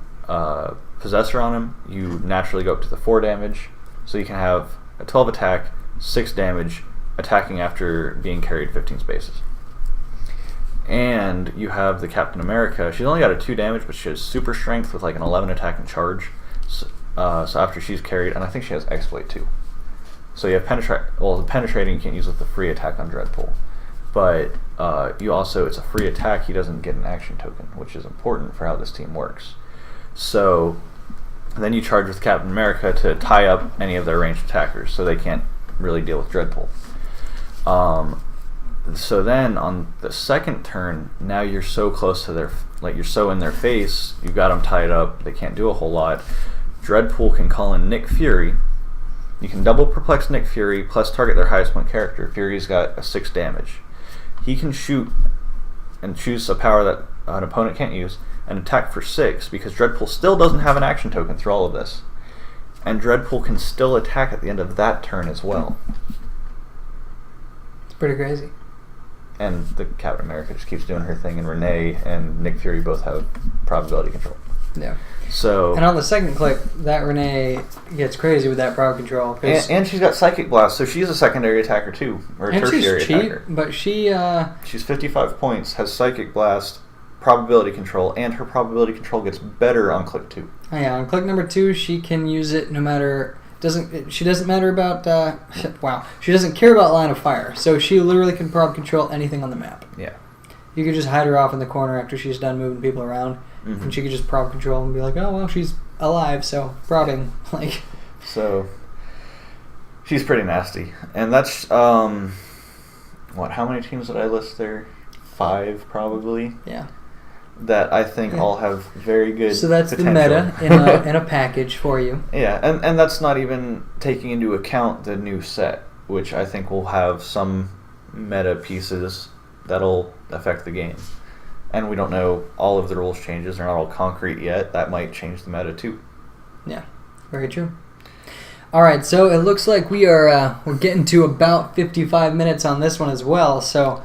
Possessor on him, you naturally go up to the 4 damage, so you can have a 12 attack, 6 damage, attacking after being carried 15 spaces. And you have the Captain America. She's only got a 2 damage, but she has super strength with like an 11 attack and charge. So after she's carried, and I think she has exploit too. So you have the penetrating you can't use with the free attack on Dreadpool. But you also, it's a free attack, he doesn't get an action token, which is important for how this team works. So then you charge with Captain America to tie up any of their ranged attackers, so they can't really deal with Dreadpool. So then on the second turn, now you're so close to you're so in their face, you've got them tied up, they can't do a whole lot. Dreadpool can call in Nick Fury. You can double perplex Nick Fury plus target their highest point character. Fury's got a 6 damage. He can shoot and choose a power that an opponent can't use and attack for 6 because Dreadpool still doesn't have an action token through all of this. And Dreadpool can still attack at the end of that turn as well. It's pretty crazy. And the Captain America just keeps doing her thing, and Renee and Nick Fury both have probability control. Yeah. So. And on the second click, that Renee gets crazy with that prob control. And she's got Psychic Blast, so she's a secondary attacker too, or a tertiary she's cheap, attacker. But she's 55 points, has Psychic Blast, probability control, and her probability control gets better on click 2. Oh yeah, on click number 2, she can use it no matter. She doesn't matter about. Wow, she doesn't care about line of fire, so she literally can prob control anything on the map. Yeah. You could just hide her off in the corner after she's done moving people around, and she could just prob control and be like, "Oh well, she's alive, so probbing." Like. So. She's pretty nasty, and that's what? How many teams did I list there? 5 probably. Yeah. That I think all have very good. So that's potential. the meta in a package for you. Yeah, and that's not even taking into account the new set, which I think will have some meta pieces that'll affect the game. And we don't know all of the rules changes; they're not all concrete yet. That might change the meta too. Yeah, very true. All right, so it looks like we're getting to about 55 minutes on this one as well. So.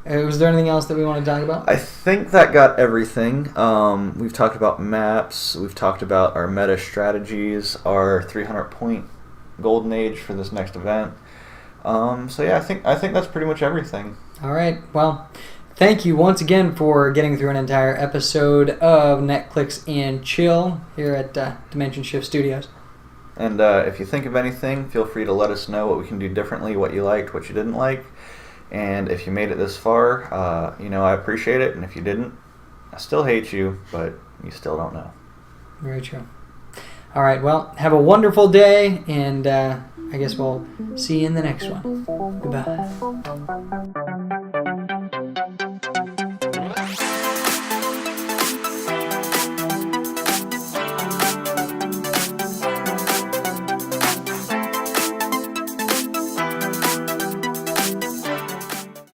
Was there anything else that we want to talk about? I think that got everything. We've talked about maps. We've talked about our meta strategies, our 300-point golden age for this next event. So yeah, I think that's pretty much everything. All right. Well, thank you once again for getting through an entire episode of NetCLIX and Chill here at Dimension Shift Studios. And if you think of anything, feel free to let us know what we can do differently, what you liked, what you didn't like. And if you made it this far, I appreciate it. And if you didn't, I still hate you, but you still don't know. Very true. All right, well, have a wonderful day, and I guess we'll see you in the next one. Goodbye.